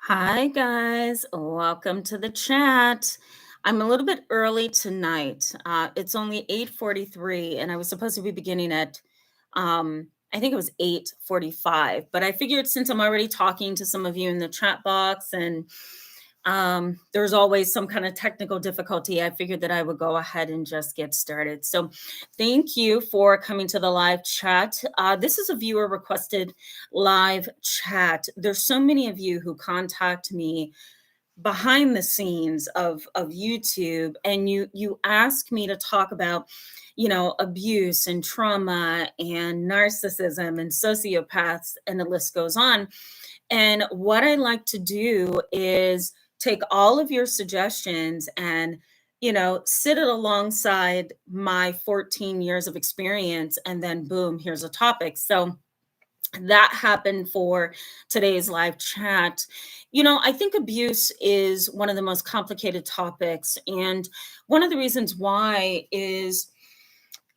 Hi, guys. Welcome to the chat. I'm a little bit early tonight. It's only 8:43, and I was supposed to be beginning at, I think it was 8:45. But I figured since I'm already talking to some of you in the chat box, and there's always some kind of technical difficulty, I figured that I would go ahead and just get started. So, thank you for coming to the live chat. This is a viewer requested live chat. There's so many of you who contact me behind the scenes of YouTube, and you ask me to talk about abuse and trauma and narcissism and sociopaths, and the list goes on. And what I like to do is take all of your suggestions and sit it alongside my 14 years of experience, and then boom, here's a topic. So that happened for today's live chat. I think abuse is one of the most complicated topics. And one of the reasons why is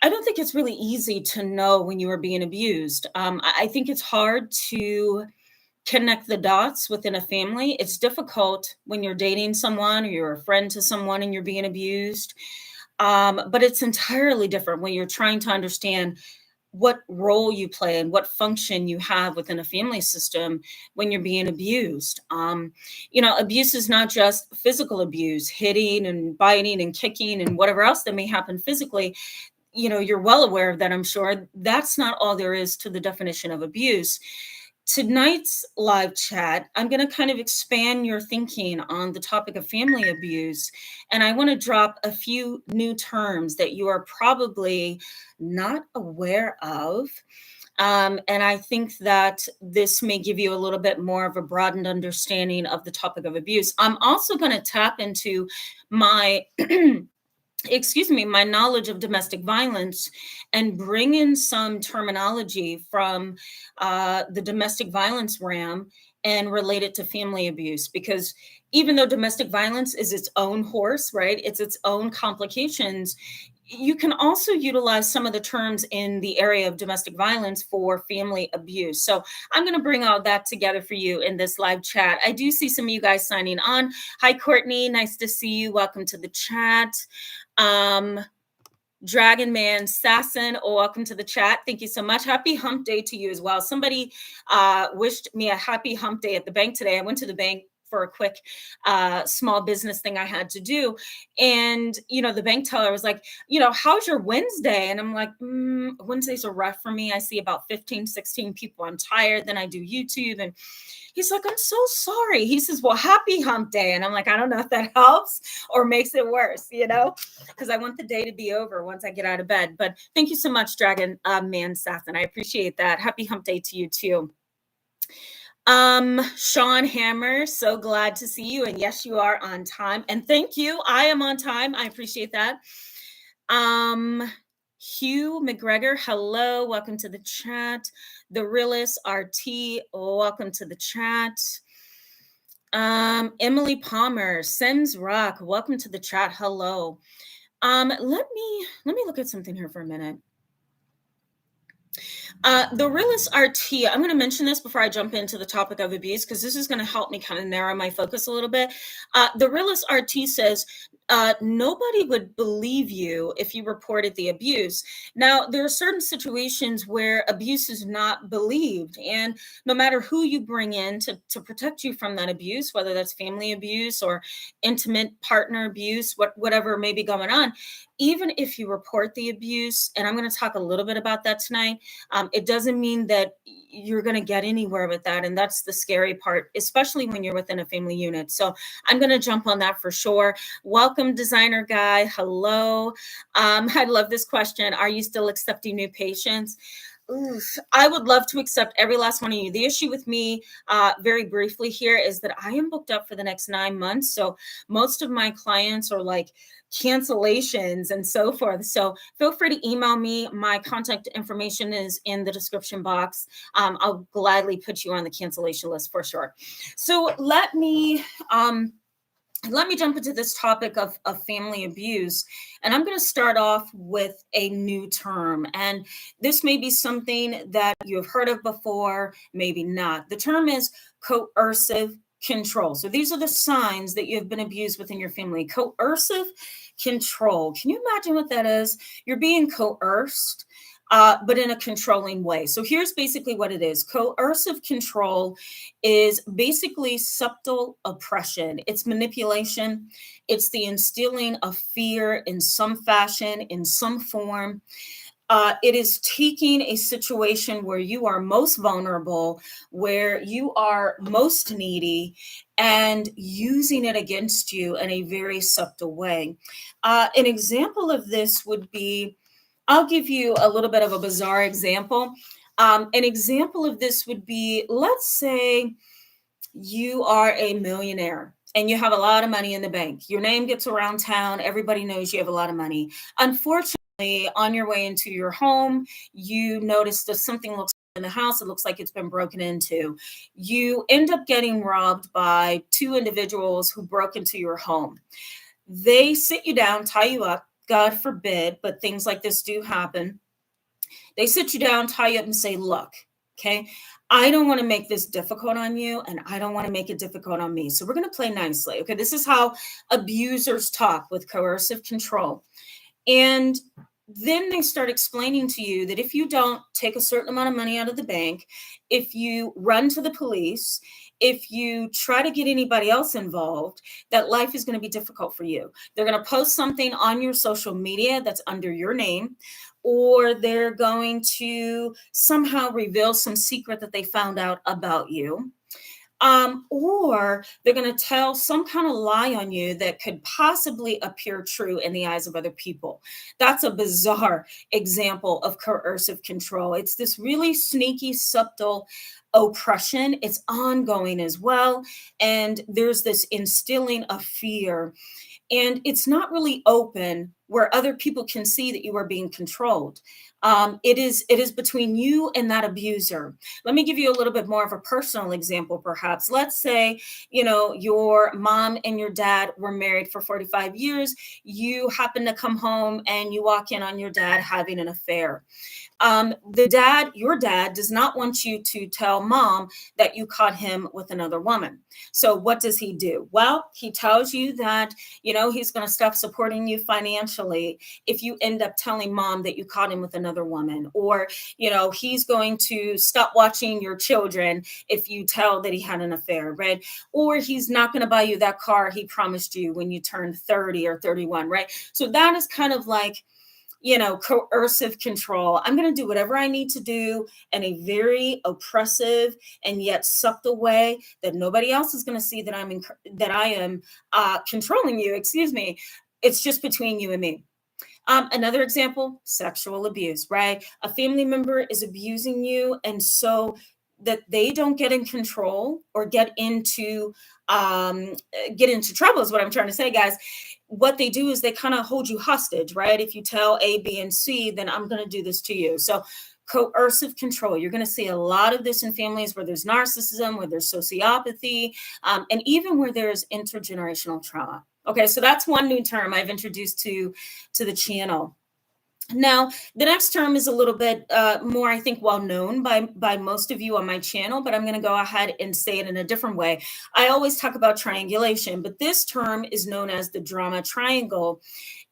I don't think it's really easy to know when you are being abused. I think it's hard to connect the dots within a family. It's difficult when you're dating someone or you're a friend to someone and you're being abused. But it's entirely different when you're trying to understand what role you play and what function you have within a family system when you're being abused. Abuse is not just physical abuse, hitting and biting and kicking and whatever else that may happen physically. You're well aware of that, I'm sure. That's not all there is to the definition of abuse. Tonight's live chat, I'm going to kind of expand your thinking on the topic of family abuse. And I want to drop a few new terms that you are probably not aware of. And I think that this may give you a little bit more of a broadened understanding of the topic of abuse. I'm also going to tap into my my knowledge of domestic violence and bring in some terminology from the domestic violence realm and relate it to family abuse. Because even though domestic violence is its own horse, right, it's its own complications, you can also utilize some of the terms in the area of domestic violence for family abuse. So I'm going to bring all that together for you in this live chat. I do see some of you guys signing on. Hi, Courtney. Nice to see you. Welcome to the chat. Dragon Man Sasson, welcome to the chat. Thank you so much. Happy hump day to you as well. Somebody wished me a happy hump day at the bank today. I went to the bank for a quick small business thing I had to do. And, the bank teller was like, how's your Wednesday? And I'm like, Wednesdays are rough for me. I see about 15, 16 people. I'm tired. Then I do YouTube. And he's like, I'm so sorry. He says, well, happy hump day. And I'm like, I don't know if that helps or makes it worse, because I want the day to be over once I get out of bed. But thank you so much, Dragon Man Sasson. I appreciate that. Happy hump day to you too. Sean Hammer, so glad to see you. And yes, you are on time. And thank you. I am on time. I appreciate that. Hugh McGregor, hello. Welcome to the chat. The Realist RT, welcome to the chat. Emily Palmer, Sims Rock, welcome to the chat. Hello. Let me look at something here for a minute. The Realist RT, I'm going to mention this before I jump into the topic of abuse, because this is going to help me kind of narrow my focus a little bit. The Realist RT says, nobody would believe you if you reported the abuse. Now, there are certain situations where abuse is not believed, and no matter who you bring in to protect you from that abuse, whether that's family abuse or intimate partner abuse, whatever may be going on, even if you report the abuse, and I'm going to talk a little bit about that tonight, it doesn't mean that you're going to get anywhere with that. And that's the scary part, especially when you're within a family unit. So I'm going to jump on that for sure. Welcome, Designer Guy. Hello. I love this question. Are you still accepting new patients? Oof, I would love to accept every last one of you. The issue with me, very briefly here, is that I am booked up for the next 9 months. So most of my clients are like cancellations and so forth. So feel free to email me. My contact information is in the description box. I'll gladly put you on the cancellation list for sure. So let me jump into this topic of family abuse. And I'm going to start off with a new term. And this may be something that you have heard of before, maybe not. The term is coercive control. So these are the signs that you have been abused within your family. Coercive control. Can you imagine what that is? You're being coerced, but in a controlling way. So here's basically what it is. Coercive control is basically subtle oppression. It's manipulation. It's the instilling of fear in some fashion, in some form. It is taking a situation where you are most vulnerable, where you are most needy, and using it against you in a very subtle way. An example of this would be, I'll give you a little bit of a bizarre example. An example of this would be, let's say you are a millionaire and you have a lot of money in the bank. Your name gets around town. Everybody knows you have a lot of money. Unfortunately, on your way into your home, you notice that something looks in the house. It looks like it's been broken into. You end up getting robbed by two individuals who broke into your home. They sit you down, tie you up. God forbid, but things like this do happen. They sit you down, tie you up, and say, look, okay, I don't want to make this difficult on you, and I don't want to make it difficult on me. So we're going to play nicely. Okay, this is how abusers talk with coercive control. And then they start explaining to you that if you don't take a certain amount of money out of the bank, if you run to the police, if you try to get anybody else involved, that life is going to be difficult for you. They're going to post something on your social media that's under your name, or they're going to somehow reveal some secret that they found out about you. Or they're going to tell some kind of lie on you that could possibly appear true in the eyes of other people. That's a bizarre example of coercive control. It's this really sneaky, subtle oppression. It's ongoing as well. And there's this instilling of fear. And it's not really open where other people can see that you are being controlled. It is between you and that abuser. Let me give you a little bit more of a personal example, perhaps. Let's say, your mom and your dad were married for 45 years. You happen to come home and you walk in on your dad having an affair. Your dad does not want you to tell mom that you caught him with another woman. So what does he do? Well, he tells you that, he's going to stop supporting you financially if you end up telling mom that you caught him with another woman, or, he's going to stop watching your children if you tell that he had an affair, right? Or he's not going to buy you that car he promised you when you turned 30 or 31, right? So that is kind of like, coercive control. I'm going to do whatever I need to do in a very oppressive and yet subtle way that nobody else is going to see that I am controlling you. Excuse me. It's just between you and me. Another example, sexual abuse, right? A family member is abusing you, and so that they don't get in control or get into trouble is what I'm trying to say, guys. What they do is they kind of hold you hostage, right? If you tell A, B, and C, then I'm going to do this to you. So coercive control. You're going to see a lot of this in families where there's narcissism, where there's sociopathy, and even where there's intergenerational trauma. Okay, so that's one new term I've introduced to the channel. Now, the next term is a little bit more, I think, well known by most of you on my channel, but I'm going to go ahead and say it in a different way. I always talk about triangulation, but this term is known as the drama triangle.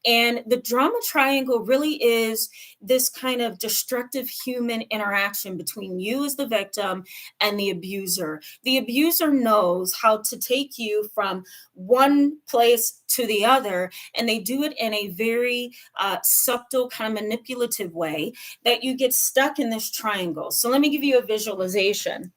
And the drama triangle really is this kind of destructive human interaction between you as the victim and the abuser. The abuser knows how to take you from one place to the other, and they do it in a very subtle, kind of manipulative way that you get stuck in this triangle. So let me give you a visualization.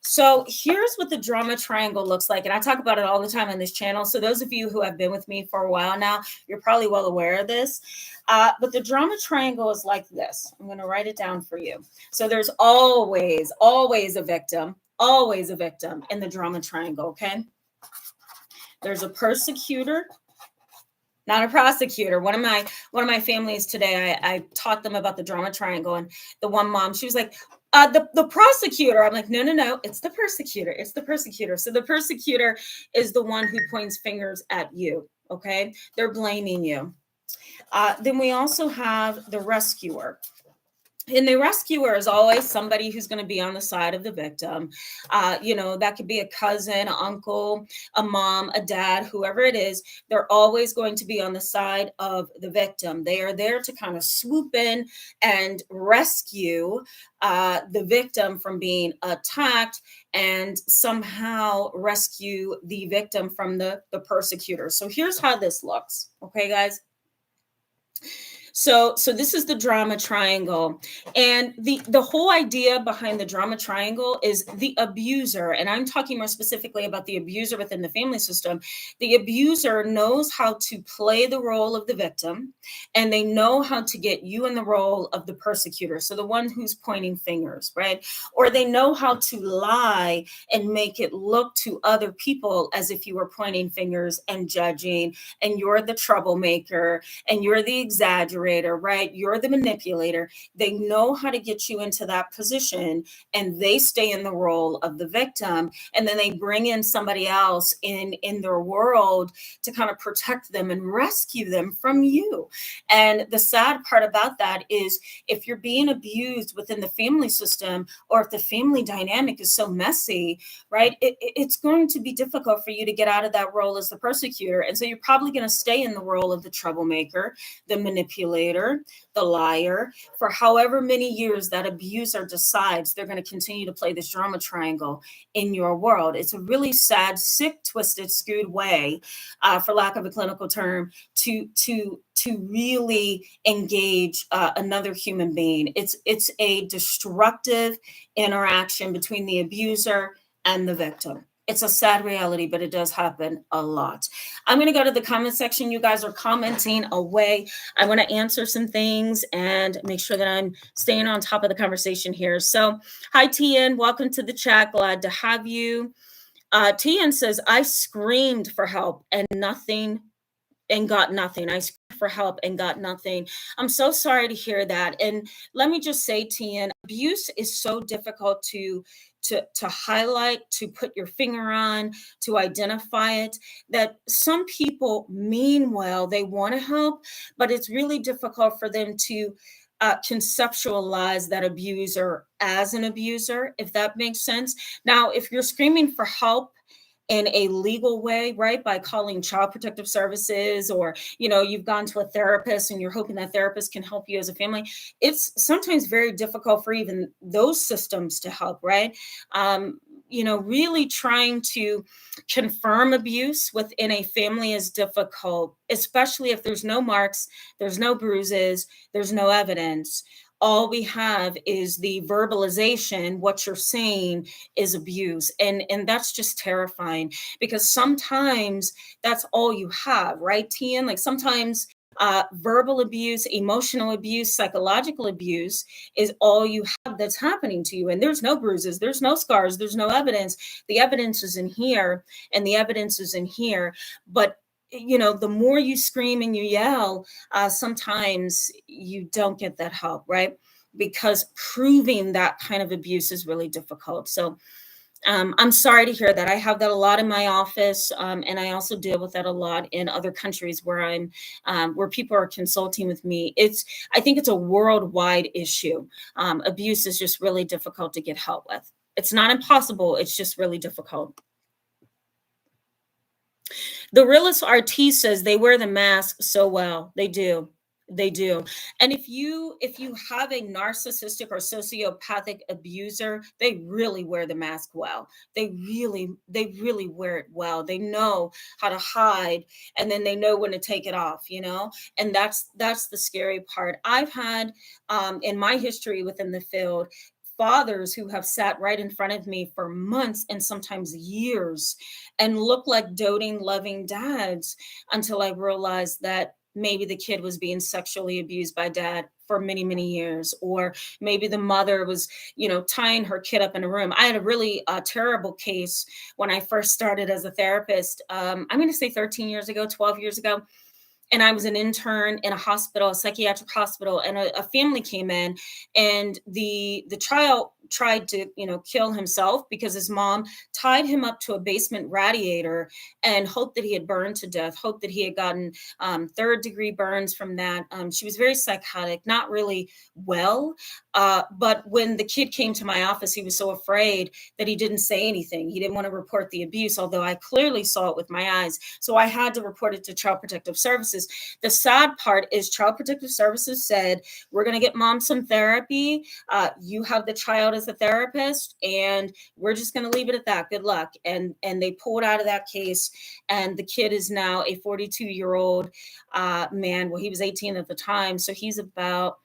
So here's what the drama triangle looks like. And I talk about it all the time on this channel. So those of you who have been with me for a while now, you're probably well aware of this. But the drama triangle is like this. I'm going to write it down for you. So there's always a victim in the drama triangle, okay? There's a persecutor, not a prosecutor. One of my families today, I taught them about the drama triangle, and the one mom, she was like, the prosecutor. I'm like, no, it's the persecutor. It's the persecutor. So the persecutor is the one who points fingers at you. Okay, they're blaming you. Then we also have the rescuer. And the rescuer is always somebody who's going to be on the side of the victim. That could be a cousin, uncle, a mom, a dad, whoever it is. They're always going to be on the side of the victim. They are there to kind of swoop in and rescue the victim from being attacked, and somehow rescue the victim from the persecutor. So here's how this looks. Okay, guys. So this is the drama triangle, and the whole idea behind the drama triangle is the abuser, and I'm talking more specifically about the abuser within the family system. The abuser knows how to play the role of the victim, and they know how to get you in the role of the persecutor, so the one who's pointing fingers, right? Or they know how to lie and make it look to other people as if you were pointing fingers and judging, and you're the troublemaker, and you're the exaggerator, right? You're the manipulator. They know how to get you into that position, and they stay in the role of the victim. And then they bring in somebody else in their world to kind of protect them and rescue them from you. And the sad part about that is, if you're being abused within the family system, or if the family dynamic is so messy, right, it's going to be difficult for you to get out of that role as the persecutor. And so you're probably going to stay in the role of the troublemaker, the manipulator, the liar, for however many years that abuser decides they're going to continue to play this drama triangle in your world. It's a really sad, sick, twisted, skewed way, for lack of a clinical term, to really engage another human being. It's a destructive interaction between the abuser and the victim. It's a sad reality, but it does happen a lot. I'm going to go to the comment section. You guys are commenting away. I want to answer some things and make sure that I'm staying on top of the conversation here. So, hi, TN. Welcome to the chat. Glad to have you. TN says, I screamed for help and got nothing. I screamed for help and got nothing. I'm so sorry to hear that. And let me just say, TN, abuse is so difficult to highlight, to put your finger on, to identify it, that some people mean well, they want to help, but it's really difficult for them to conceptualize that abuser as an abuser, if that makes sense. Now, if you're screaming for help in a legal way, right, by calling child protective services, or you've gone to a therapist and you're hoping that therapist can help you as a family, it's sometimes very difficult for even those systems to help, right? Really trying to confirm abuse within a family is difficult, especially if there's no marks, there's no bruises, there's no evidence. All we have is the verbalization. What you're saying is abuse, and that's just terrifying, because sometimes that's all you have, right, Tian? Like, sometimes verbal abuse, emotional abuse, psychological abuse is all you have that's happening to you, and there's no bruises, there's no scars, there's no evidence. The evidence is in here, and the evidence is in here. But the more you scream and you yell, sometimes you don't get that help, right? Because proving that kind of abuse is really difficult. So I'm sorry to hear that. I have that a lot in my office, and I also deal with that a lot in other countries where where people are consulting with me. I think it's a worldwide issue. Abuse is just really difficult to get help with. It's not impossible. It's just really difficult. The realist RT says they wear the mask so well. They do. They do. And if you have a narcissistic or sociopathic abuser, they really wear the mask well. They really wear it well. They know how to hide, and then they know when to take it off. And that's the scary part. I've had in my history within the field, fathers who have sat right in front of me for months and sometimes years and look like doting, loving dads, until I realized that maybe the kid was being sexually abused by dad for many, many years, or maybe the mother was, tying her kid up in a room. I had a really terrible case when I first started as a therapist. I'm going to say 13 years ago, 12 years ago. And I was an intern in a hospital, a psychiatric hospital, and a family came in, and the child tried to, kill himself because his mom tied him up to a basement radiator and hoped that he had burned to death, hoped that he had gotten third degree burns from that. She was very psychotic, not really well. But when the kid came to my office, he was so afraid that he didn't say anything. He didn't want to report the abuse, although I clearly saw it with my eyes. So I had to report it to Child Protective Services. The sad part is Child Protective Services said, we're going to get mom some therapy. You have the child as a therapist, and we're just going to leave it at that. Good luck. And they pulled out of that case, and the kid is now a 42-year-old man. Well, he was 18 at the time, so he's about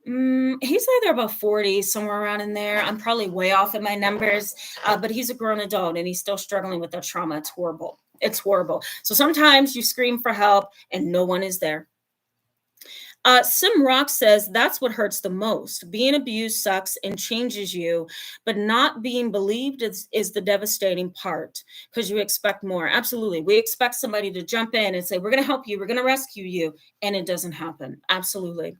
he's either about 40, somewhere around in there. I'm probably way off in my numbers, but he's a grown adult and he's still struggling with that trauma. It's horrible. It's horrible. So sometimes you scream for help and no one is there. Sim Rock says that's what hurts the most. Being abused sucks and changes you, but not being believed is the devastating part because you expect more. Absolutely. We expect somebody to jump in and say, we're going to help you, we're going to rescue you. And it doesn't happen. Absolutely.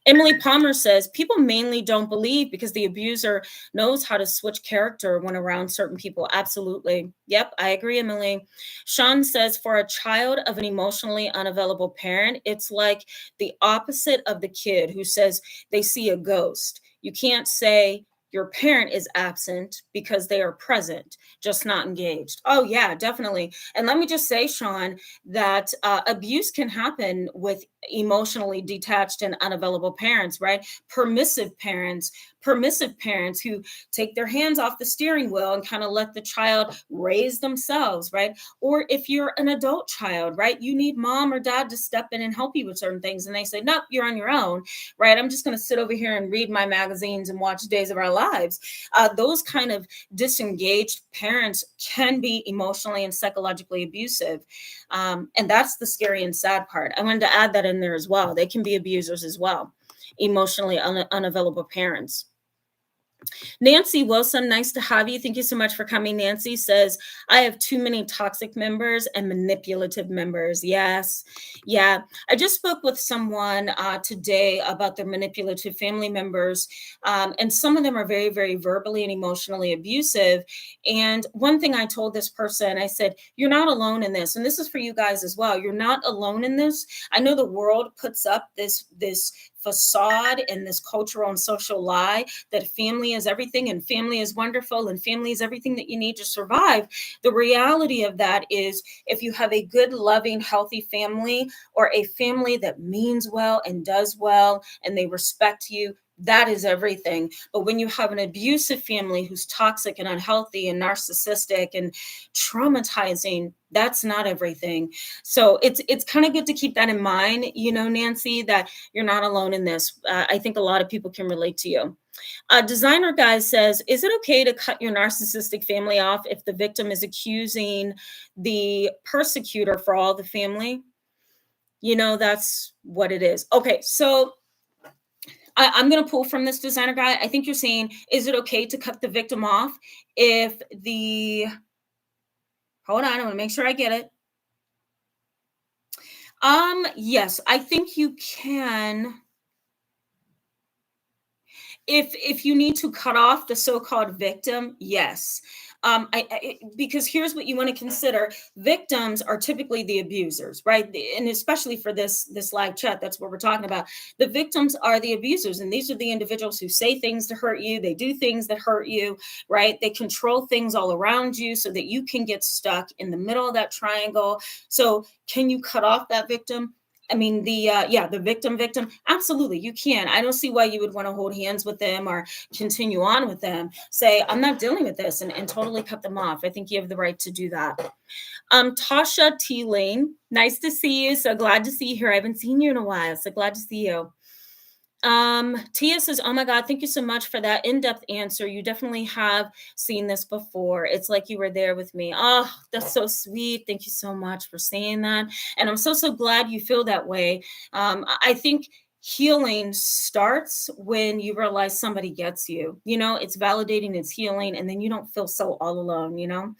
Emily Palmer says people mainly don't believe because the abuser knows how to switch character when around certain people. Absolutely. Yep, I agree, Emily. Sean says for a child of an emotionally unavailable parent, it's like the opposite of the kid who says they see a ghost. You can't say your parent is absent because they are present, just not engaged. Oh, yeah, definitely. And let me just say, Sean, that abuse can happen with emotionally detached and unavailable parents, right? Permissive parents who take their hands off the steering wheel and kind of let the child raise themselves, right? Or if you're an adult child, right, you need mom or dad to step in and help you with certain things. And they say, nope, you're on your own, right? I'm just going to sit over here and read my magazines and watch Days of Our Lives. Those kind of disengaged parents can be emotionally and psychologically abusive. And that's the scary and sad part. I wanted to add that in there as well. They can be abusers as well, emotionally unavailable parents. Nancy Wilson, nice to have you. Thank you so much for coming. Nancy says, I have too many toxic members and manipulative members. Yes. Yeah. I just spoke with someone today about their manipulative family members. And some of them are very, very verbally and emotionally abusive. And one thing I told this person, I said, you're not alone in this. And this is for you guys as well. You're not alone in this. I know the world puts up this facade and this cultural and social lie that family is everything and family is wonderful and family is everything that you need to survive. The reality of that is if you have a good, loving, healthy family or a family that means well and does well and they respect you, that is everything. But when you have an abusive family who's toxic and unhealthy and narcissistic and traumatizing, that's not everything. So it's kind of good to keep that in mind, Nancy, that you're not alone in this. I think a lot of people can relate to you. Designer Guy says, is it okay to cut your narcissistic family off if the victim is accusing the persecutor for all the family? That's what it is. Okay, so I'm going to pull from this Designer Guy. I think you're saying, is it okay to cut the victim off if hold on, I want to make sure I get it. Yes, I think you can. If you need to cut off the so-called victim, yes. Because here's what you want to consider: victims are typically the abusers, right? And especially for this live chat, that's what we're talking about. The victims are the abusers, and these are the individuals who say things to hurt you. They do things that hurt you, right? They control things all around you so that you can get stuck in the middle of that triangle. So, can you cut off that victim? I mean, the victim, absolutely, you can. I don't see why you would want to hold hands with them or continue on with them. Say, I'm not dealing with this and totally cut them off. I think you have the right to do that. Tasha T. Lane, nice to see you. So glad to see you here. I haven't seen you in a while. So glad to see you. Tia says, oh my God, thank you so much for that in-depth answer. You definitely have seen this before. It's like you were there with me. Oh, that's so sweet. Thank you so much for saying that. And I'm so glad you feel that way. I think healing starts when you realize somebody gets you. It's validating, it's healing, and then you don't feel so all alone.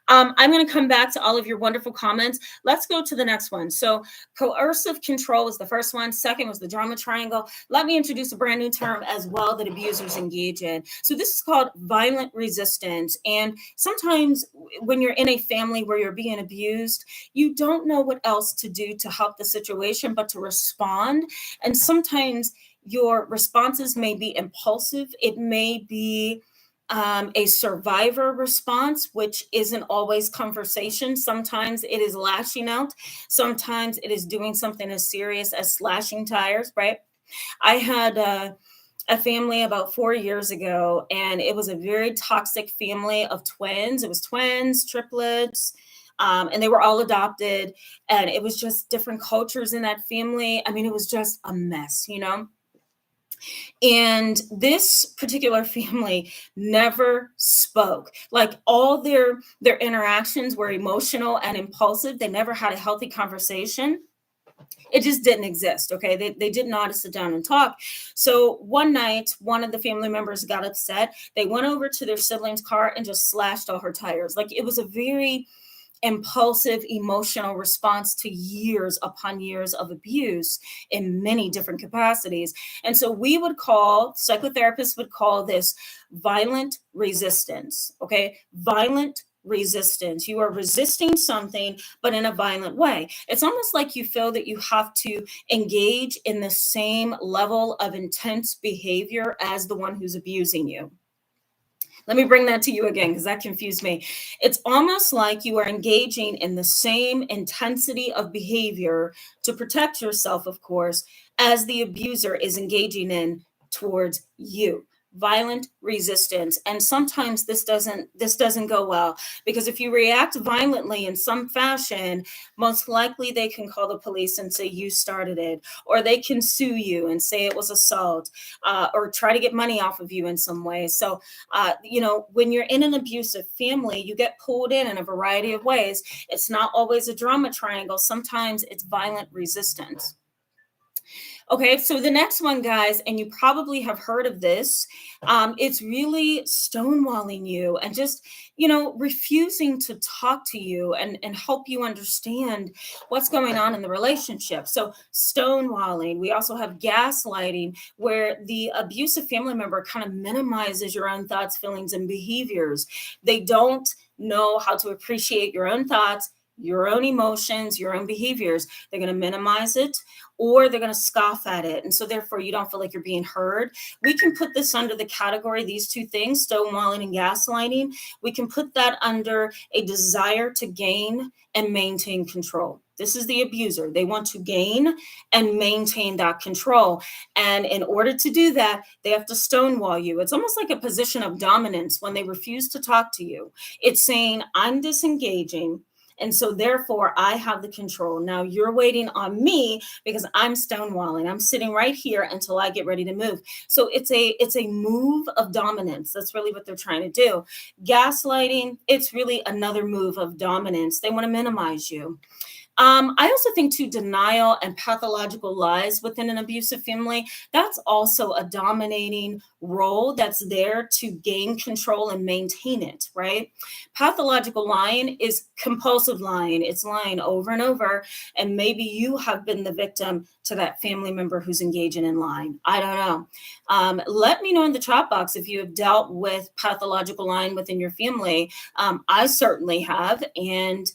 I'm going to come back to all of your wonderful comments. Let's go to the next one. So, coercive control was the first one. Second was the drama triangle. Let me introduce a brand new term as well that abusers engage in. So, this is called violent resistance. And sometimes when you're in a family where you're being abused, you don't know what else to do to help the situation but to respond. And sometimes your responses may be impulsive, it may be a survivor response, which isn't always conversation. Sometimes it is lashing out. Sometimes it is doing something as serious as slashing tires, right? I had a family about 4 years ago, and it was a very toxic family of twins. It was twins, triplets. And they were all adopted, and it was just different cultures in that family. I mean, it was just a mess. And this particular family never spoke. Like all their interactions were emotional and impulsive. They never had a healthy conversation. It just didn't exist. Okay. They didn't know how to sit down and talk. So one night, one of the family members got upset. They went over to their sibling's car and just slashed all her tires. Like it was a very impulsive emotional response to years upon years of abuse in many different capacities. And so psychotherapists would call this violent resistance. Okay. Violent resistance. You are resisting something, but in a violent way. It's almost like you feel that you have to engage in the same level of intense behavior as the one who's abusing you. Let me bring that to you again because that confused me. It's almost like you are engaging in the same intensity of behavior to protect yourself, of course, as the abuser is engaging in towards you. Violent resistance. And sometimes this doesn't go well, because if you react violently in some fashion, most likely they can call the police and say you started it, or they can sue you and say it was assault, or try to get money off of you in some way. So when you're in an abusive family, you get pulled in a variety of ways. It's not always a drama triangle. Sometimes it's violent resistance. Okay, so the next one, guys, and you probably have heard of this, it's really stonewalling you and just, refusing to talk to you and help you understand what's going on in the relationship. So, stonewalling. We also have gaslighting, where the abusive family member kind of minimizes your own thoughts, feelings, and behaviors. They don't know how to appreciate your own thoughts, your own emotions, your own behaviors. They're going to minimize it, or they're going to scoff at it. And so therefore you don't feel like you're being heard. We can put this under the category, these two things, stonewalling and gaslighting. We can put that under a desire to gain and maintain control. This is the abuser. They want to gain and maintain that control. And in order to do that, they have to stonewall you. It's almost like a position of dominance when they refuse to talk to you. It's saying, I'm disengaging, and so therefore I have the control. Now you're waiting on me because I'm stonewalling. I'm sitting right here until I get ready to move. So it's a move of dominance. That's really what they're trying to do. Gaslighting, it's really another move of dominance. They want to minimize you. I also think too, denial and pathological lies within an abusive family, that's also a dominating role that's there to gain control and maintain it, right? Pathological lying is compulsive lying. It's lying over and over. And maybe you have been the victim to that family member who's engaging in lying. I don't know. Let me know in the chat box if you have dealt with pathological lying within your family. I certainly have. And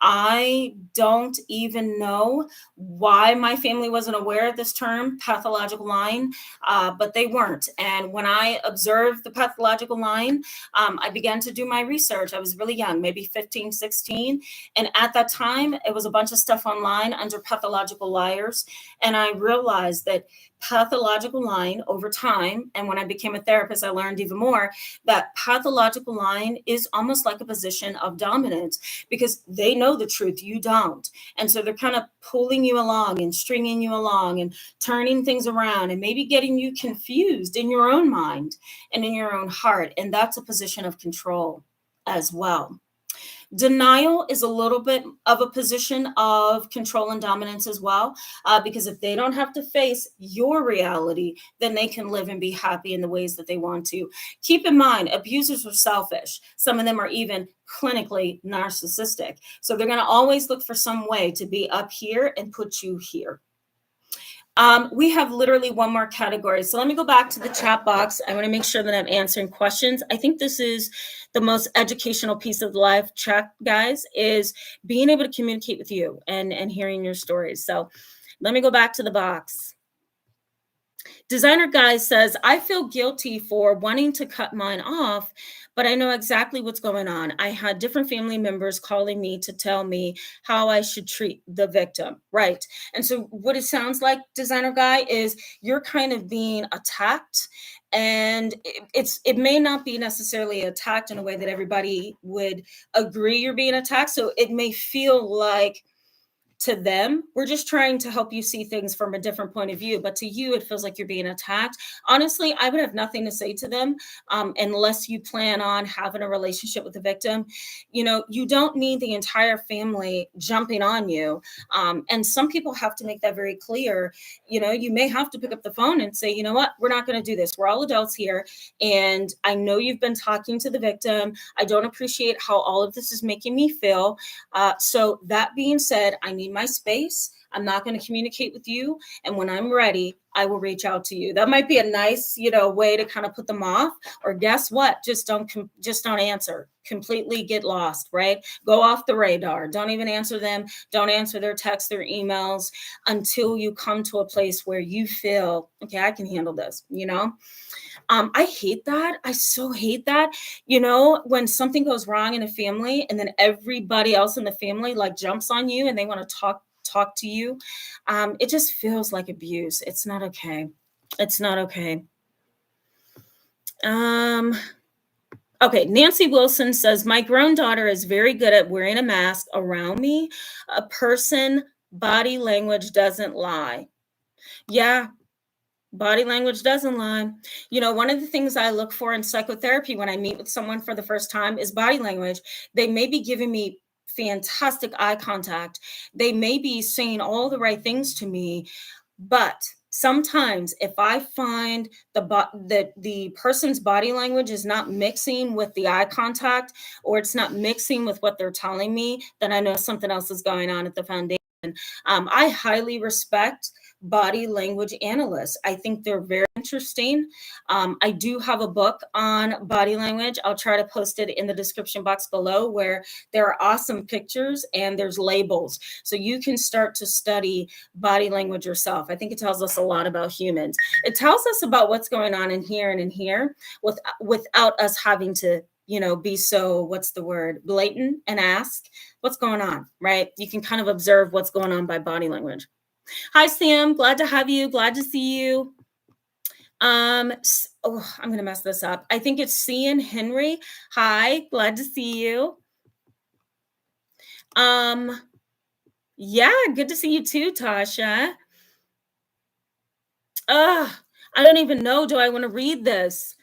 I don't even know why my family wasn't aware of this term, pathological lying, but they weren't. And when I observed the pathological lying, I began to do my research. I was really young, maybe 15, 16. And at that time, it was a bunch of stuff online under pathological liars. And I realized that pathological lying over time, and when I became a therapist, I learned even more that pathological lying is almost like a position of dominance, because they know the truth, you don't. And so they're kind of pulling you along and stringing you along and turning things around and maybe getting you confused in your own mind and in your own heart. And that's a position of control as well. Denial is a little bit of a position of control and dominance as well, because if they don't have to face your reality, then they can live and be happy in the ways that they want to. Keep in mind, abusers are selfish. Some of them are even clinically narcissistic. So they're going to always look for some way to be up here and put you here. We have literally one more category. So let me go back to the chat box. I want to make sure that I'm answering questions. I think this is the most educational piece of the live chat, guys, is being able to communicate with you and hearing your stories. So let me go back to the box. Designer Guy says, I feel guilty for wanting to cut mine off, but I know exactly what's going on. I had different family members calling me to tell me how I should treat the victim. Right. And so what it sounds like, Designer Guy, is you're kind of being attacked. And it may not be necessarily attacked in a way that everybody would agree you're being attacked. So it may feel like to them, we're just trying to help you see things from a different point of view. But to you, it feels like you're being attacked. Honestly, I would have nothing to say to them unless you plan on having a relationship with the victim. You don't need the entire family jumping on you. And some people have to make that very clear. You may have to pick up the phone and say, you know what, we're not going to do this. We're all adults here. And I know you've been talking to the victim. I don't appreciate how all of this is making me feel. So that being said, I need my space. I'm not going to communicate with you. And when I'm ready, I will reach out to you. That might be a nice, way to kind of put them off. Or guess what? Just don't answer. Completely get lost, right? Go off the radar. Don't even answer them. Don't answer their texts, their emails until you come to a place where you feel, okay, I can handle this, I hate that. I so hate that. When something goes wrong in a family and then everybody else in the family like jumps on you and they want to talk to you. It just feels like abuse. It's not okay. It's not okay. Okay, Nancy Wilson says, my grown daughter is very good at wearing a mask around me. A person, body language doesn't lie. Yeah, body language doesn't lie. One of the things I look for in psychotherapy when I meet with someone for the first time is body language. They may be giving me fantastic eye contact. They may be saying all the right things to me, but sometimes if I find the person's body language is not mixing with the eye contact, or it's not mixing with what they're telling me, then I know something else is going on at the foundation. I highly respect body language analysts. I think they're very interesting. I do have a book on body language. I'll try to post it in the description box below, where there are awesome pictures and there's labels. So you can start to study body language yourself. I think it tells us a lot about humans. It tells us about what's going on in here and in here without us having to be so, what's the word, blatant and ask what's going on, right? You can kind of observe what's going on by body language. Hi, Sam. Glad to have you. Glad to see you. I'm going to mess this up. I think it's Cian Henry. Hi, glad to see you. Yeah, good to see you too, Tasha. I don't even know. Do I want to read this?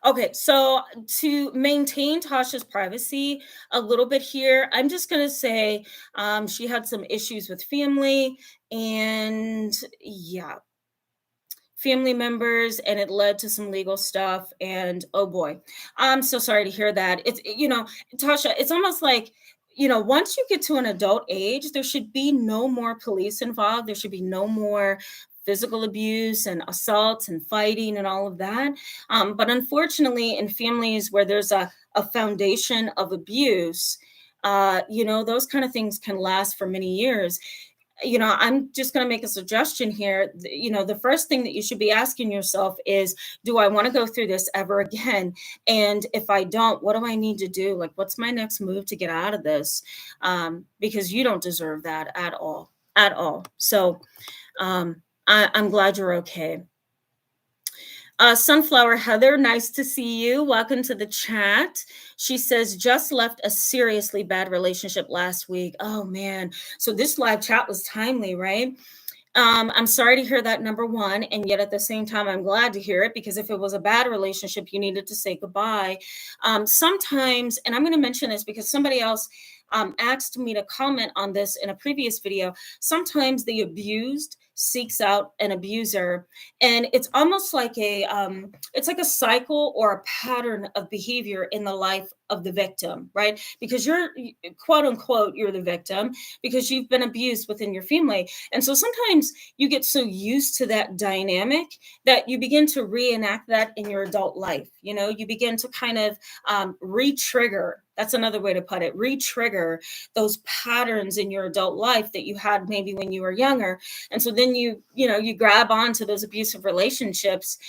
Okay, so to maintain Tasha's privacy a little bit here, I'm just going to say she had some issues with family and family members, and it led to some legal stuff. And oh boy, I'm so sorry to hear that. It's, Tasha, it's almost like, once you get to an adult age, there should be no more police involved. There should be no more physical abuse and assaults and fighting and all of that. But unfortunately, in families where there's a foundation of abuse, those kind of things can last for many years. I'm just going to make a suggestion here. The first thing that you should be asking yourself is, do I want to go through this ever again? And if I don't, what do I need to do? Like, what's my next move to get out of this? Because you don't deserve that at all. So I'm glad you're okay. Sunflower Heather, nice to see you. Welcome to the chat. She says, just left a seriously bad relationship last week. Oh man. So this live chat was timely, right? I'm sorry to hear that, number one, and yet at the same time, I'm glad to hear it because if it was a bad relationship, you needed to say goodbye. Sometimes, and I'm going to mention this because somebody else asked me to comment on this in a previous video. Sometimes the abused seeks out an abuser, and it's almost like it's like a cycle or a pattern of behavior in the life of the victim, right? Because quote unquote, you're the victim because you've been abused within your family. And so sometimes you get so used to that dynamic that you begin to reenact that in your adult life. You begin to kind of re-trigger. That's another way to put it. Re-trigger those patterns in your adult life that you had maybe when you were younger. And so then you grab onto those abusive relationships.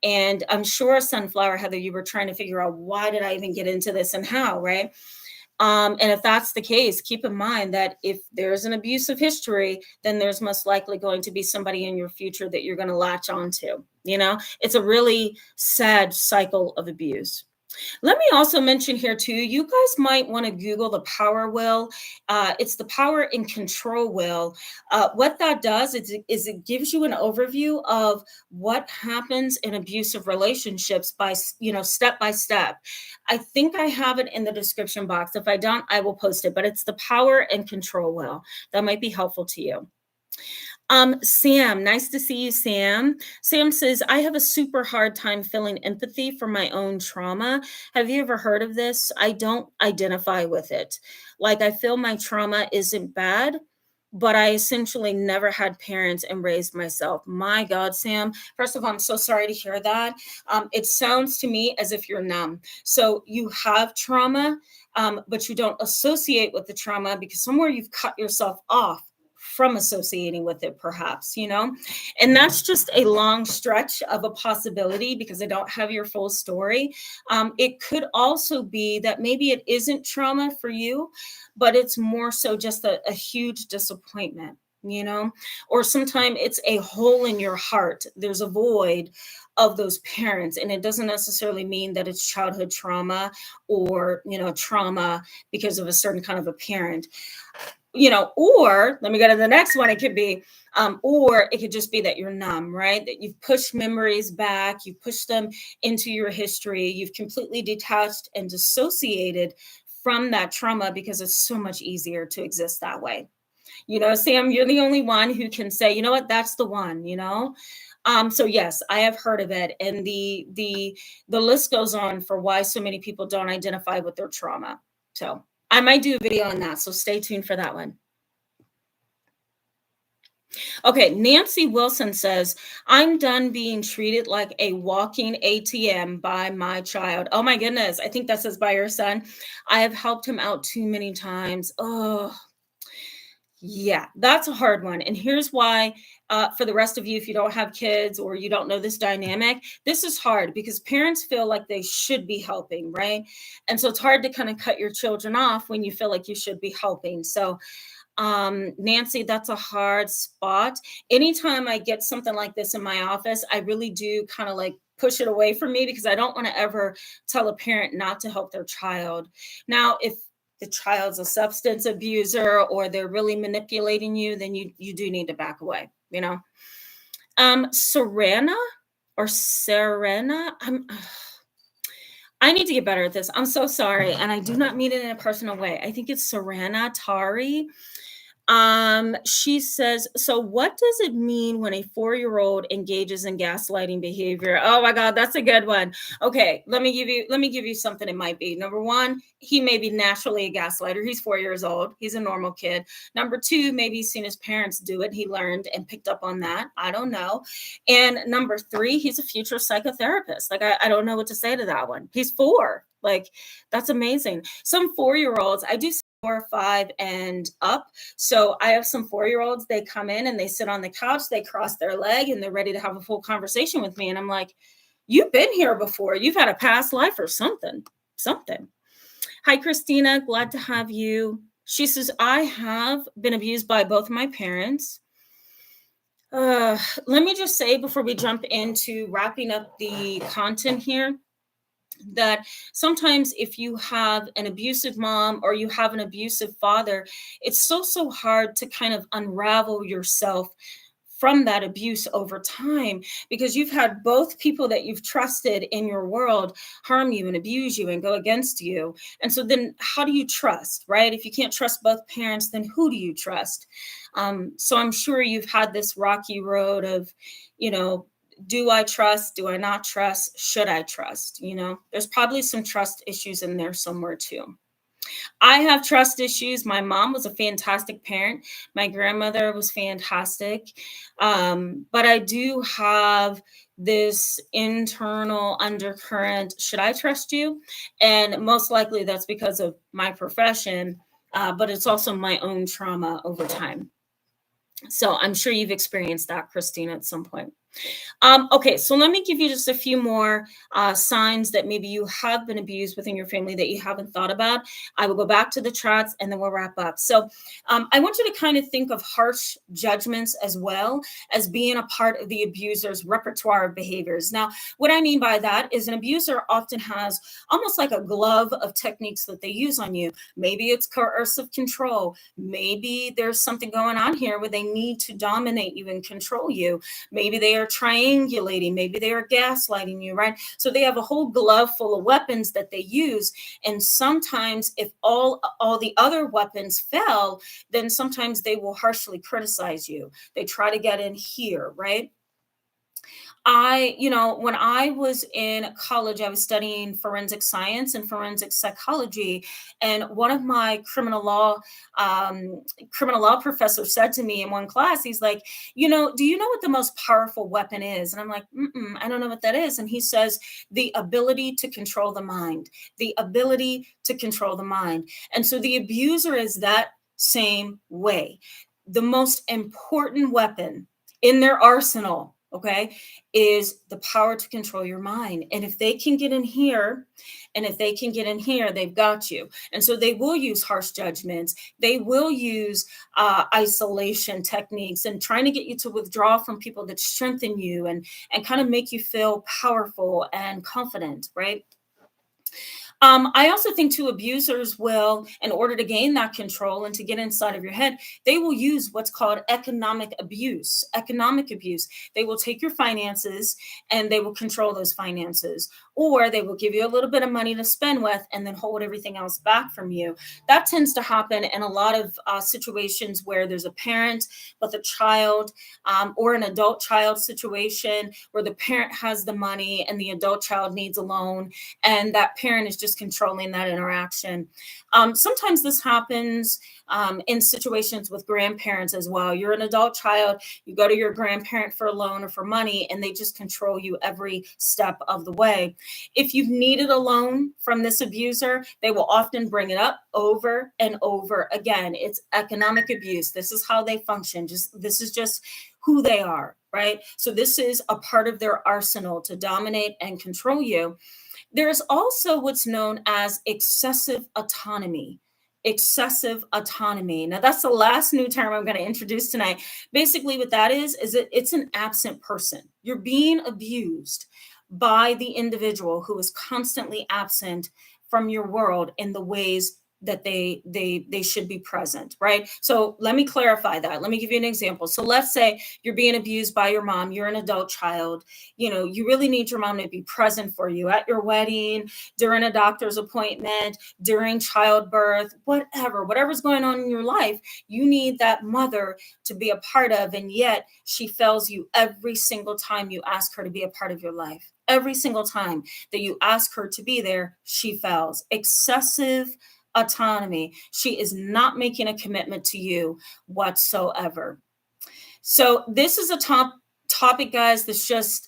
And I'm sure, Sunflower Heather, you were trying to figure out, why did I even get into this and how, right? And if that's the case, keep in mind that if there's an abusive history, then there's most likely going to be somebody in your future that you're going to latch onto. It's a really sad cycle of abuse. Let me also mention here too, you guys might want to Google the power will. It's the power and control will. What that does is it gives you an overview of what happens in abusive relationships by, step by step. I think I have it in the description box. If I don't, I will post it, but it's the power and control will. That might be helpful to you. Sam, nice to see you, Sam. Sam says, I have a super hard time feeling empathy for my own trauma. Have you ever heard of this? I don't identify with it. Like, I feel my trauma isn't bad, but I essentially never had parents and raised myself. My God, Sam. First of all, I'm so sorry to hear that. It sounds to me as if you're numb. So you have trauma, but you don't associate with the trauma because somewhere you've cut yourself off from associating with it, perhaps, and that's just a long stretch of a possibility because I don't have your full story. It could also be that maybe it isn't trauma for you, but it's more so just a huge disappointment, or sometimes it's a hole in your heart. There's a void of those parents, and it doesn't necessarily mean that it's childhood trauma or trauma because of a certain kind of a parent. Or let me go to the next one. It could be, or it could just be that you're numb, right? That you've pushed memories back, you've pushed them into your history, you've completely detached and dissociated from that trauma because it's so much easier to exist that way. Sam, you're the only one who can say, you know what, that's the one, So yes, I have heard of it. And the list goes on for why so many people don't identify with their trauma. So I might do a video on that, so stay tuned for that one. Okay, Nancy Wilson says, I'm done being treated like a walking ATM by my child. Oh my goodness, I think that says by your son. I have helped him out too many times. Oh, yeah, that's a hard one. And here's why, for the rest of you, if you don't have kids or you don't know this dynamic, this is hard because parents feel like they should be helping, right? And so it's hard to kind of cut your children off when you feel like you should be helping. So, Nancy, that's a hard spot. Anytime I get something like this in my office, I really do kind of like push it away from me because I don't want to ever tell a parent not to help their child. Now, if the child's a substance abuser or they're really manipulating you, then you do need to back away, Serena or Serena, I need to get better at this. I'm so sorry. And I do not mean it in a personal way. I think it's Serena Tari. She says, so what does it mean when a 4-year-old engages in gaslighting behavior? Oh my God, that's a good one. Okay, let me give you something it might be. Number one, he may be naturally a gaslighter. He's 4 years old. He's a normal kid. Number two, maybe he's seen his parents do it. He learned and picked up on that. I don't know. And number three, he's a future psychotherapist. Like, I don't know what to say to that one. He's 4. Like, that's amazing. Some 4-year-olds, I do 4, 5, and up. So I have some 4-year-olds, they come in and they sit on the couch, they cross their leg and they're ready to have a full conversation with me. And I'm like, you've been here before. You've had a past life or something. Hi, Christina. Glad to have you. She says, I have been abused by both my parents. Let me just say before we jump into wrapping up the content here, that sometimes if you have an abusive mom or you have an abusive father, it's so hard to kind of unravel yourself from that abuse over time, because you've had both people that you've trusted in your world harm you and abuse you and go against you. And so then how do you trust, right? If you can't trust both parents, then who do you trust? So I'm sure you've had this rocky road of, you know, do I trust? Do I not trust? Should I trust? You know, there's probably some trust issues in there somewhere too. I have trust issues. My mom was a fantastic parent. My grandmother was fantastic. But I do have this internal undercurrent. Should I trust you? And most likely that's because of my profession, but it's also my own trauma over time. So I'm sure you've experienced that, Christine, at some point. Okay, so let me give you just a few more signs that maybe you have been abused within your family that you haven't thought about. I will go back to the chats and then we'll wrap up. So I want you to kind of think of harsh judgments as well as being a part of the abuser's repertoire of behaviors. Now, what I mean by that is an abuser often has almost like a glove of techniques that they use on you. Maybe it's coercive control. Maybe there's something going on here where they need to dominate you and control you. Maybe they are triangulating, maybe they are gaslighting you, right? So they have a whole glove full of weapons that they use. And sometimes if all the other weapons fail, then sometimes they will harshly criticize you. They try to get in here, right? When I was in college, I was studying forensic science and forensic psychology. And one of my criminal law professors said to me in one class, he's like, do you know what the most powerful weapon is? And I'm like, I don't know what that is. And he says, the ability to control the mind, the ability to control the mind. And so the abuser is that same way. The most important weapon in their arsenal, okay, is the power to control your mind. And if they can get in here, they've got you. And so they will use harsh judgments. They will use isolation techniques and trying to get you to withdraw from people that strengthen you and kind of make you feel powerful and confident, right? I also think too, abusers will, in order to gain that control and to get inside of your head, they will use what's called economic abuse. Economic abuse. They will take your finances and they will control those finances, or they will give you a little bit of money to spend with and then hold everything else back from you. That tends to happen in a lot of situations where there's a parent with a child, or an adult child situation where the parent has the money and the adult child needs a loan, and that parent is just controlling that interaction. Sometimes this happens in situations with grandparents as well. You're an adult child, you go to your grandparent for a loan or for money, and they just control you every step of the way. If you've needed a loan from this abuser, they will often bring it up over and over again. It's economic abuse. This is how they function. This is just who they are, right? So this is a part of their arsenal to dominate and control you. There's also what's known as excessive autonomy. Excessive autonomy. Now, that's the last new term I'm going to introduce tonight. Basically, what that is it's an absent person. You're being abused by the individual who is constantly absent from your world in the ways that they should be present, right? So let me clarify that. Let me give you an example. So let's say you're being abused by your mom, you're an adult child, you really need your mom to be present for you at your wedding, during a doctor's appointment, during childbirth, whatever's going on in your life, you need that mother to be a part of, and yet she fails you every single time you ask her to be a part of your life. Every single time that you ask her to be there, she fails. Excessive autonomy. She is not making a commitment to you whatsoever. So this is a topic, guys, that's just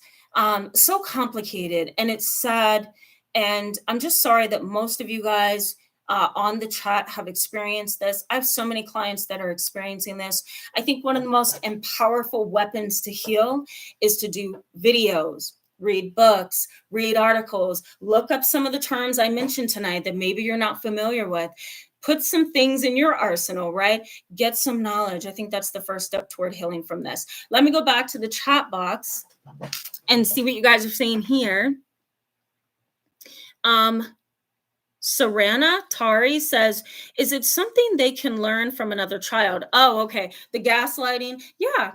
so complicated, and it's sad. And I'm just sorry that most of you guys on the chat have experienced this. I have so many clients that are experiencing this. I think one of the most powerful weapons to heal is to do videos, read books, read articles, look up some of the terms I mentioned tonight that maybe you're not familiar with. Put some things in your arsenal, right? Get some knowledge. I think that's the first step toward healing from this. Let me go back to the chat box and see what you guys are saying here. Sarana Tari says, "Is it something they can learn from another child?" Oh, okay. The gaslighting, yeah,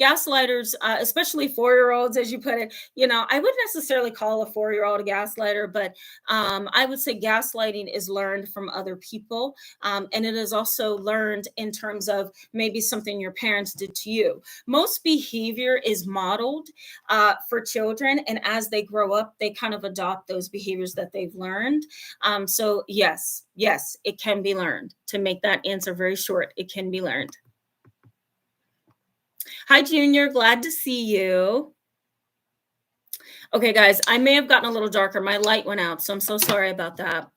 gaslighters, especially 4-year-olds, as you put it. I wouldn't necessarily call a 4-year-old a gaslighter, but I would say gaslighting is learned from other people, and it is also learned in terms of maybe something your parents did to you. Most behavior is modeled for children, and as they grow up, they kind of adopt those behaviors that they've learned. So yes, yes, it can be learned. To make that answer very short, it can be learned. Hi, Junior. Glad to see you. Okay, guys, I may have gotten a little darker. My light went out, so I'm so sorry about that.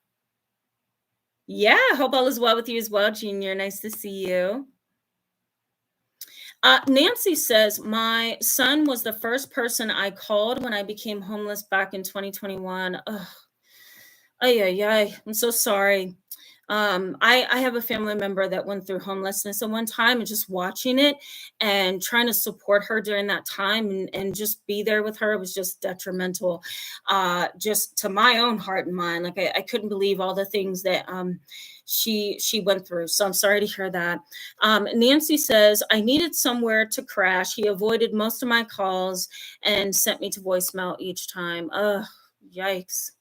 Yeah, hope all is well with you as well, Junior. Nice to see you. Nancy says, my son was the first person I called when I became homeless back in 2021. Ugh. Ay, ay, ay. I'm so sorry. I have a family member that went through homelessness at one time, and just watching it and trying to support her during that time, and just be there with her was just detrimental, just to my own heart and mind. Like I couldn't believe all the things that she went through. So I'm sorry to hear that. Nancy says, I needed somewhere to crash. He avoided most of my calls and sent me to voicemail each time. Ugh, yikes.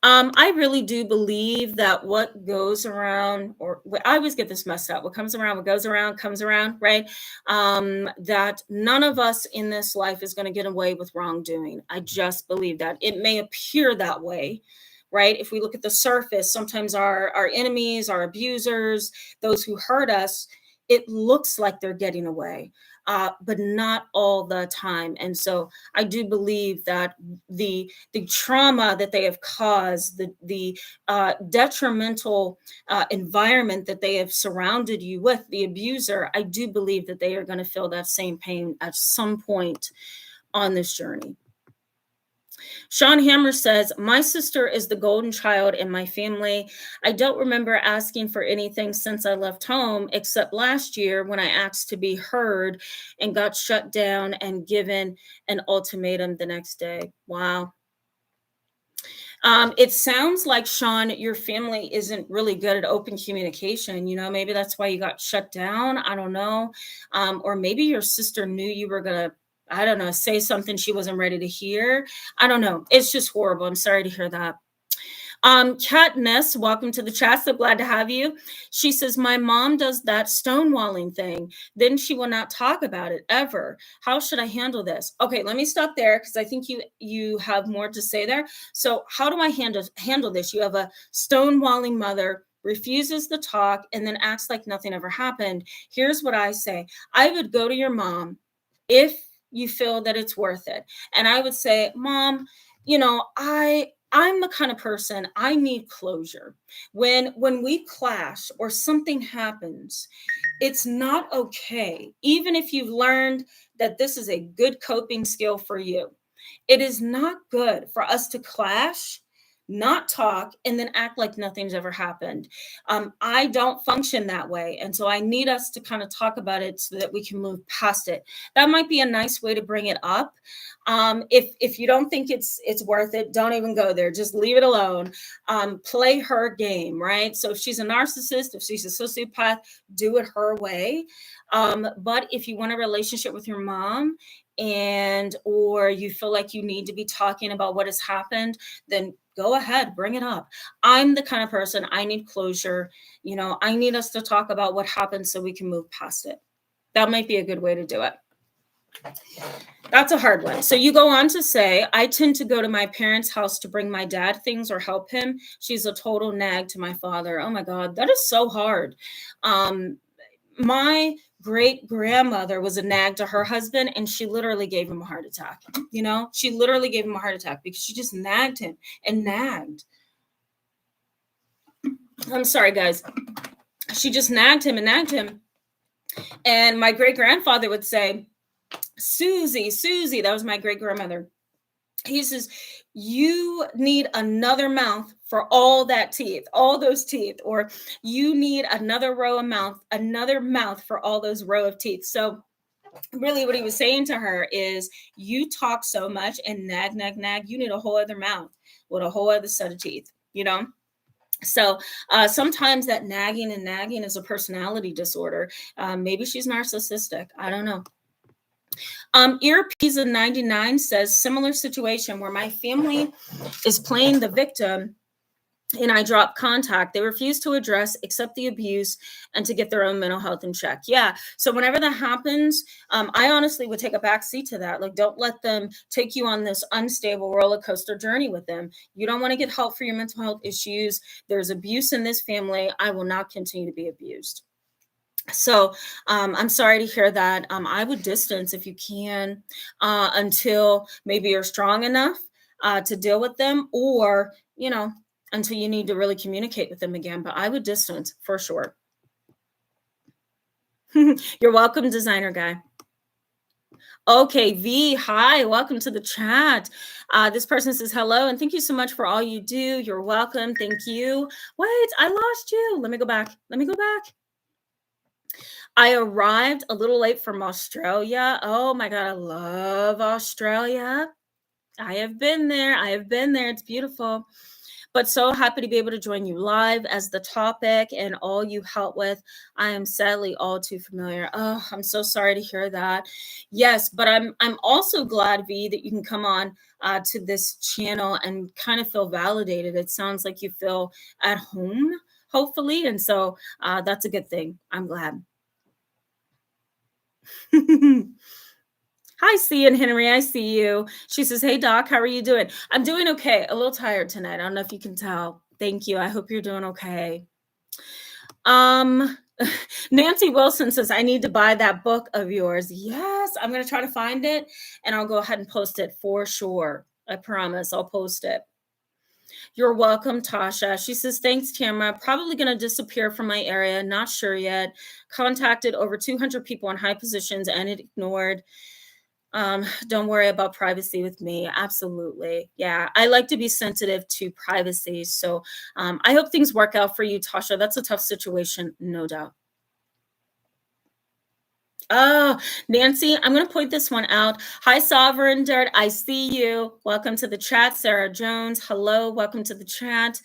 I really do believe that what goes around, or I always get this messed up. What comes around, what goes around, comes around, right? That none of us in this life is going to get away with wrongdoing. I just believe that. It may appear that way, right? If we look at the surface, sometimes our enemies, our abusers, those who hurt us, it looks like they're getting away, but not all the time. And so I do believe that the trauma that they have caused, the detrimental environment that they have surrounded you with, the abuser, I do believe that they are going to feel that same pain at some point on this journey. Sean Hammer says, my sister is the golden child in my family. I don't remember asking for anything since I left home, except last year when I asked to be heard and got shut down and given an ultimatum the next day. Wow. It sounds like, Sean, your family isn't really good at open communication. Maybe that's why you got shut down. I don't know. Or maybe your sister knew you were going to, I don't know, say something she wasn't ready to hear. I don't know. It's just horrible. I'm sorry to hear that. Kat Ness, welcome to the chat. So glad to have you. She says, my mom does that stonewalling thing. Then she will not talk about it ever. How should I handle this? Okay, let me stop there because I think you have more to say there. So how do I handle this? You have a stonewalling mother, refuses to talk, and then acts like nothing ever happened. Here's what I say. I would go to your mom if you feel that it's worth it. And I would say, Mom, I'm the kind of person, I need closure. When we clash or something happens, it's not okay. Even if you've learned that this is a good coping skill for you, it is not good for us to clash, not talk, and then act like nothing's ever happened. I don't function that way. And so I need us to kind of talk about it so that we can move past it. That might be a nice way to bring it up. If you don't think it's worth it, don't even go there. Just leave it alone. Play her game, right? So if she's a narcissist, if she's a sociopath, do it her way. But if you want a relationship with your mom, and or you feel like you need to be talking about what has happened, then go ahead, bring it up. I'm the kind of person, I need closure. I need us to talk about what happened so we can move past it. That might be a good way to do it. That's a hard one. So you go on to say, I tend to go to my parents' house to bring my dad things or help him. She's a total nag to my father. Oh my God, that is so hard. My great grandmother was a nag to her husband, and she literally gave him a heart attack. She literally gave him a heart attack because she just nagged him and nagged. I'm sorry, guys. She just nagged him and nagged him. And my great grandfather would say, Susie, that was my great grandmother. He says, you need another mouth for all those teeth, or you need another mouth for all those row of teeth. So Really, what he was saying to her is, you talk so much and nag, nag, nag. You need a whole other mouth with a whole other set of teeth, you know? So sometimes that nagging and nagging is a personality disorder. Maybe she's narcissistic. I don't know. Earpiece of 99 says, similar situation where my family is playing the victim and I drop contact. They refuse to address, accept the abuse, and to get their own mental health in check. Yeah. So whenever that happens, I honestly would take a back seat to that. Like, don't let them take you on this unstable roller coaster journey with them. You don't want to get help for your mental health issues. There's abuse in this family. I will not continue to be abused. So I'm sorry to hear that. I would distance if you can, until maybe you're strong enough to deal with them, or until you need to really communicate with them again. But I would distance for sure. You're welcome, designer guy. Okay, V, hi, welcome to the chat. This person says hello and thank you so much for all you do. You're welcome. Thank you. Wait, I lost you. Let me go back. I arrived a little late from Australia. Oh my God, I love Australia. I have been there. It's beautiful. But so happy to be able to join you live as the topic and all you help with. I am sadly all too familiar. Oh, I'm so sorry to hear that. Yes, but I'm also glad, V, that you can come on to this channel and kind of feel validated. It sounds like you feel at home, hopefully, and so that's a good thing. I'm glad. Hi, C and Henry. I see you. She says, hey, Doc, how are you doing? I'm doing okay. A little tired tonight. I don't know if you can tell. Thank you. I hope you're doing okay. Um, Nancy Wilson says, I need to buy that book of yours. Yes, I'm going to try to find it and I'll go ahead and post it for sure. I promise I'll post it. You're welcome, Tasha. She says, thanks, Tamara. Probably going to disappear from my area. Not sure yet. Contacted over 200 people in high positions and it ignored. Don't worry about privacy with me. Absolutely. Yeah. I like to be sensitive to privacy. So I hope things work out for you, Tasha. That's a tough situation, no doubt. Oh, Nancy, I'm going to point this one out. Hi, Sovereign Dirt. I see you. Welcome to the chat. Sarah Jones. Hello. Welcome to the chat.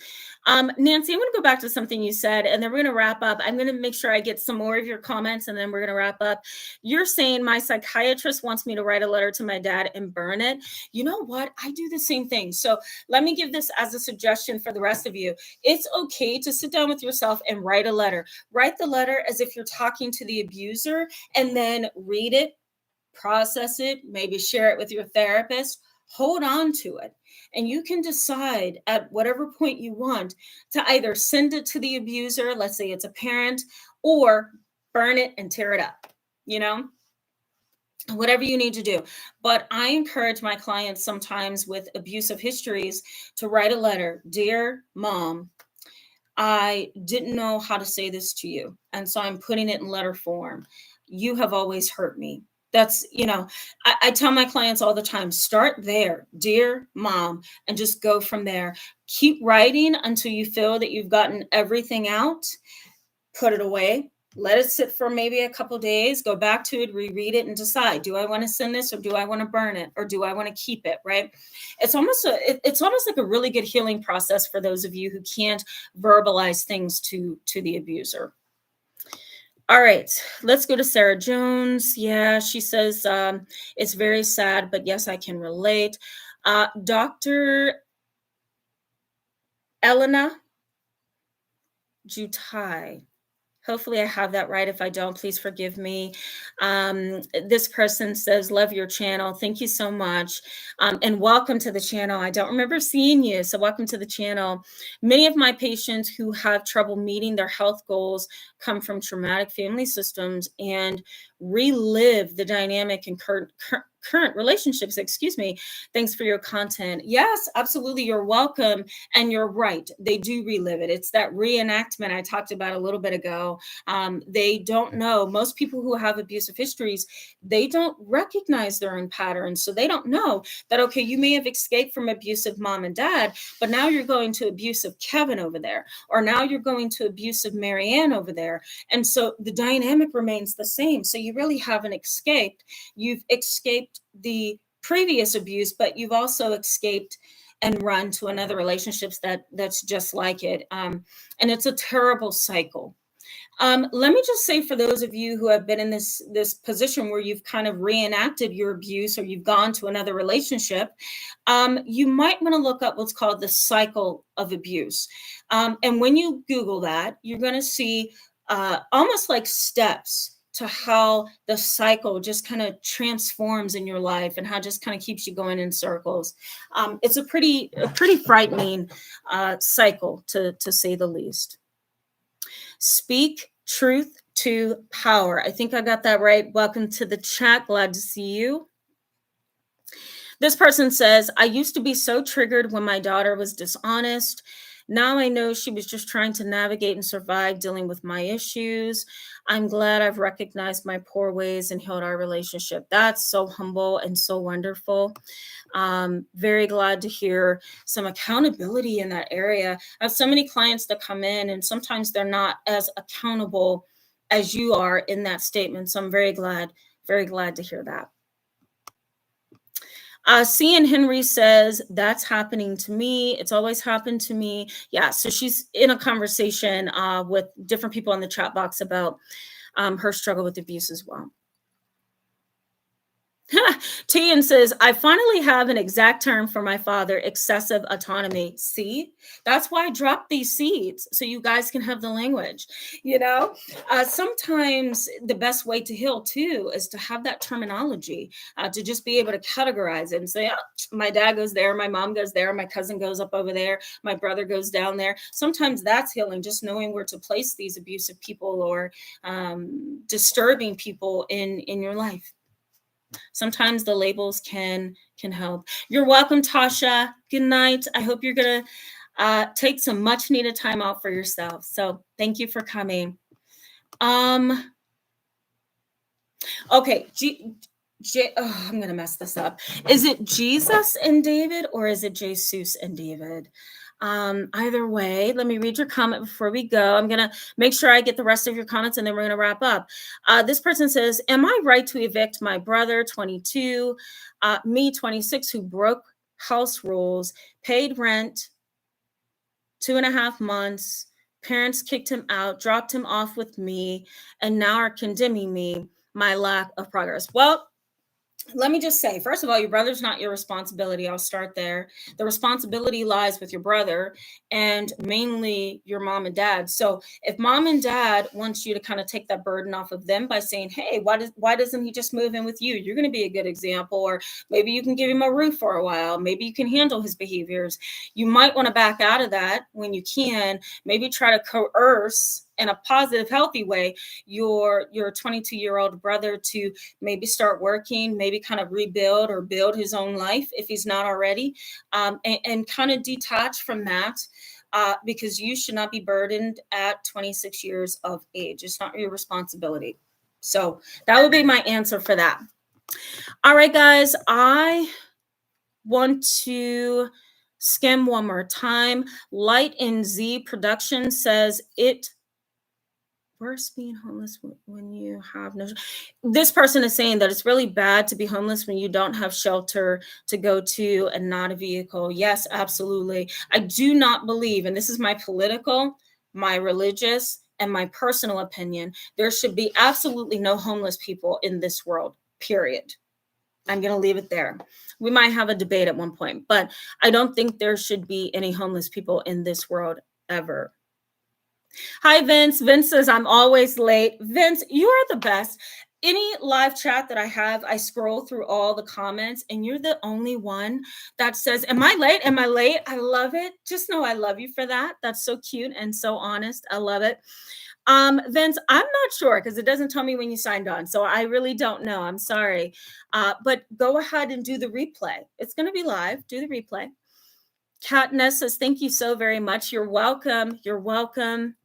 Nancy, I'm going to go back to something you said, and then we're going to wrap up. I'm going to make sure I get some more of your comments, and then we're going to wrap up. You're saying my psychiatrist wants me to write a letter to my dad and burn it. You know what? I do the same thing. So let me give this as a suggestion for the rest of you. It's okay to sit down with yourself and write a letter. Write the letter as if you're talking to the abuser, and then read it, process it, maybe share it with your therapist. Hold on to it. And you can decide at whatever point you want to either send it to the abuser, let's say it's a parent, or burn it and tear it up, whatever you need to do. But I encourage my clients sometimes with abusive histories to write a letter. Dear mom, I didn't know how to say this to you. And so I'm putting it in letter form. You have always hurt me. That's, I tell my clients all the time, start there, dear mom, and just go from there. Keep writing until you feel that you've gotten everything out, put it away, let it sit for maybe a couple days, go back to it, reread it, and decide, do I want to send this, or do I want to burn it, or do I want to keep it, right? It's almost like a really good healing process for those of you who can't verbalize things to the abuser. All right, let's go to Sarah Jones. Yeah, she says, it's very sad, but yes, I can relate. Dr. Elena Jutai. Hopefully I have that right. If I don't, please forgive me. This person says, love your channel. Thank you so much. And welcome to the channel. I don't remember seeing you, so welcome to the channel. Many of my patients who have trouble meeting their health goals come from traumatic family systems and relive the dynamic and current relationships, excuse me. Thanks for your content. Yes, absolutely. You're welcome. And you're right. They do relive it. It's that reenactment I talked about a little bit ago. They don't know. Most people who have abusive histories, they don't recognize their own patterns. So they don't know that, okay, you may have escaped from abusive mom and dad, but now you're going to abusive Kevin over there, or now you're going to abusive Marianne over there. And so the dynamic remains the same. So you really haven't escaped. You've escaped the previous abuse, but you've also escaped and run to another relationships that's just like it. And it's a terrible cycle. Let me just say, for those of you who have been in this position where you've kind of reenacted your abuse, or you've gone to another relationship, you might want to look up what's called the cycle of abuse. And when you Google that, you're going to see almost like steps to how the cycle just kind of transforms in your life, and how it just kind of keeps you going in circles. It's a pretty frightening cycle, to say the least. Speak truth to power. I think I got that right. Welcome to the chat. Glad to see you. This person says, I used to be so triggered when my daughter was dishonest. Now I know she was just trying to navigate and survive dealing with my issues. I'm glad I've recognized my poor ways and healed our relationship. That's so humble and so wonderful. Very glad to hear some accountability in that area. I have so many clients that come in, and sometimes they're not as accountable as you are in that statement. So I'm very glad to hear that. C. Henry says, that's happening to me. It's always happened to me. Yeah, so she's in a conversation with different people in the chat box about her struggle with abuse as well. Tian says, I finally have an exact term for my father, excessive autonomy. See, that's why I dropped these seeds, so you guys can have the language. Sometimes the best way to heal too is to have that terminology, to just be able to categorize it and say, oh, my dad goes there, my mom goes there, my cousin goes up over there, my brother goes down there. Sometimes that's healing, just knowing where to place these abusive people or disturbing people in your life. Sometimes the labels can help. You're welcome, Tasha. Good night. I hope you're going to take some much needed time out for yourself. So thank you for coming. Okay. I'm going to mess this up. Is it Jesus and David, or is it Jesus and David? Either way, let me read your comment before we go. I'm going to make sure I get the rest of your comments, and then we're going to wrap up. This person says, am I right to evict my brother, 22, me, 26, who broke house rules, paid rent 2.5 months, parents kicked him out, dropped him off with me, and now are condemning me, my lack of progress? Well, let me just say, first of all, your brother's not your responsibility. I'll start there. The responsibility lies with your brother, and mainly your mom and dad. So if mom and dad wants you to kind of take that burden off of them by saying, hey, why doesn't he just move in with you? You're going to be a good example. Or maybe you can give him a roof for a while. Maybe you can handle his behaviors. You might want to back out of that when you can. Maybe try to coerce in a positive, healthy way, your 22-year-old brother to maybe start working, maybe kind of rebuild or build his own life if he's not already, and kind of detach from that, because you should not be burdened at 26 years of age. It's not your responsibility. So that would be my answer for that. All right, guys, I want to skim one more time. Light in Z Production says it worse being homeless when you have no. This person is saying that it's really bad to be homeless when you don't have shelter to go to and not a vehicle. Yes, absolutely. I do not believe, and this is my political, my religious, and my personal opinion, there should be absolutely no homeless people in this world, period. I'm going to leave it there. We might have a debate at one point, but I don't think there should be any homeless people in this world ever. Hi, Vince. Vince says, I'm always late. Vince, you are the best. Any live chat that I have, I scroll through all the comments, and you're the only one that says, am I late? Am I late? I love it. Just know I love you for that. That's so cute and so honest. I love it. Vince, I'm not sure because it doesn't tell me when you signed on. So I really don't know. I'm sorry. But go ahead and do the replay. It's going to be live. Do the replay. Katness says, thank you so very much. You're welcome. You're welcome.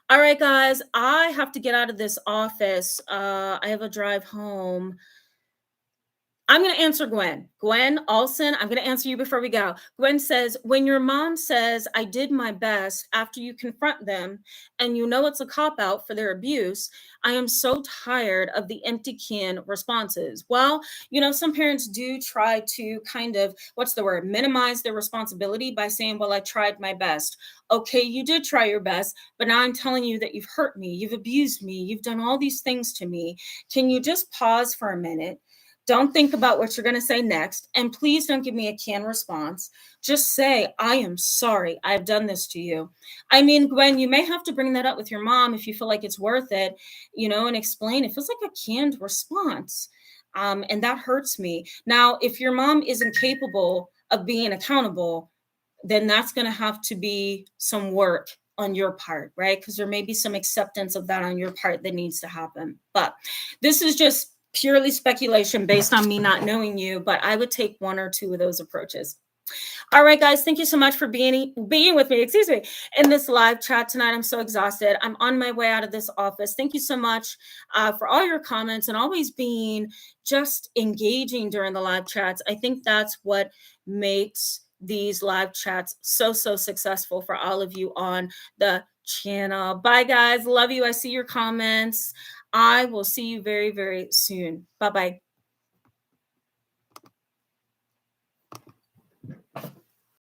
All right, guys, I have to get out of this office. I have a drive home. I'm going to answer Gwen. Gwen Olson, I'm going to answer you before we go. Gwen says, when your mom says, I did my best after you confront them and you know it's a cop out for their abuse, I am so tired of the empty can responses. Well, some parents do try to kind of, what's the word, minimize their responsibility by saying, well, I tried my best. Okay, you did try your best, but now I'm telling you that you've hurt me, you've abused me, you've done all these things to me. Can you just pause for a minute? Don't think about what you're going to say next. And please don't give me a canned response. Just say, I am sorry. I've done this to you. I mean, Gwen, you may have to bring that up with your mom if you feel like it's worth it, and explain. It feels like a canned response. And that hurts me. Now, if your mom isn't capable of being accountable, then that's going to have to be some work on your part, right? Because there may be some acceptance of that on your part that needs to happen. But this is just purely speculation based on me not knowing you, but I would take one or two of those approaches. All right, guys, thank you so much for being with me, in this live chat tonight. I'm so exhausted. I'm on my way out of this office. Thank you so much for all your comments and always being just engaging during the live chats. I think that's what makes these live chats so successful for all of you on the channel. Bye, guys. Love you. I see your comments. I will see you very, very soon. Bye-bye.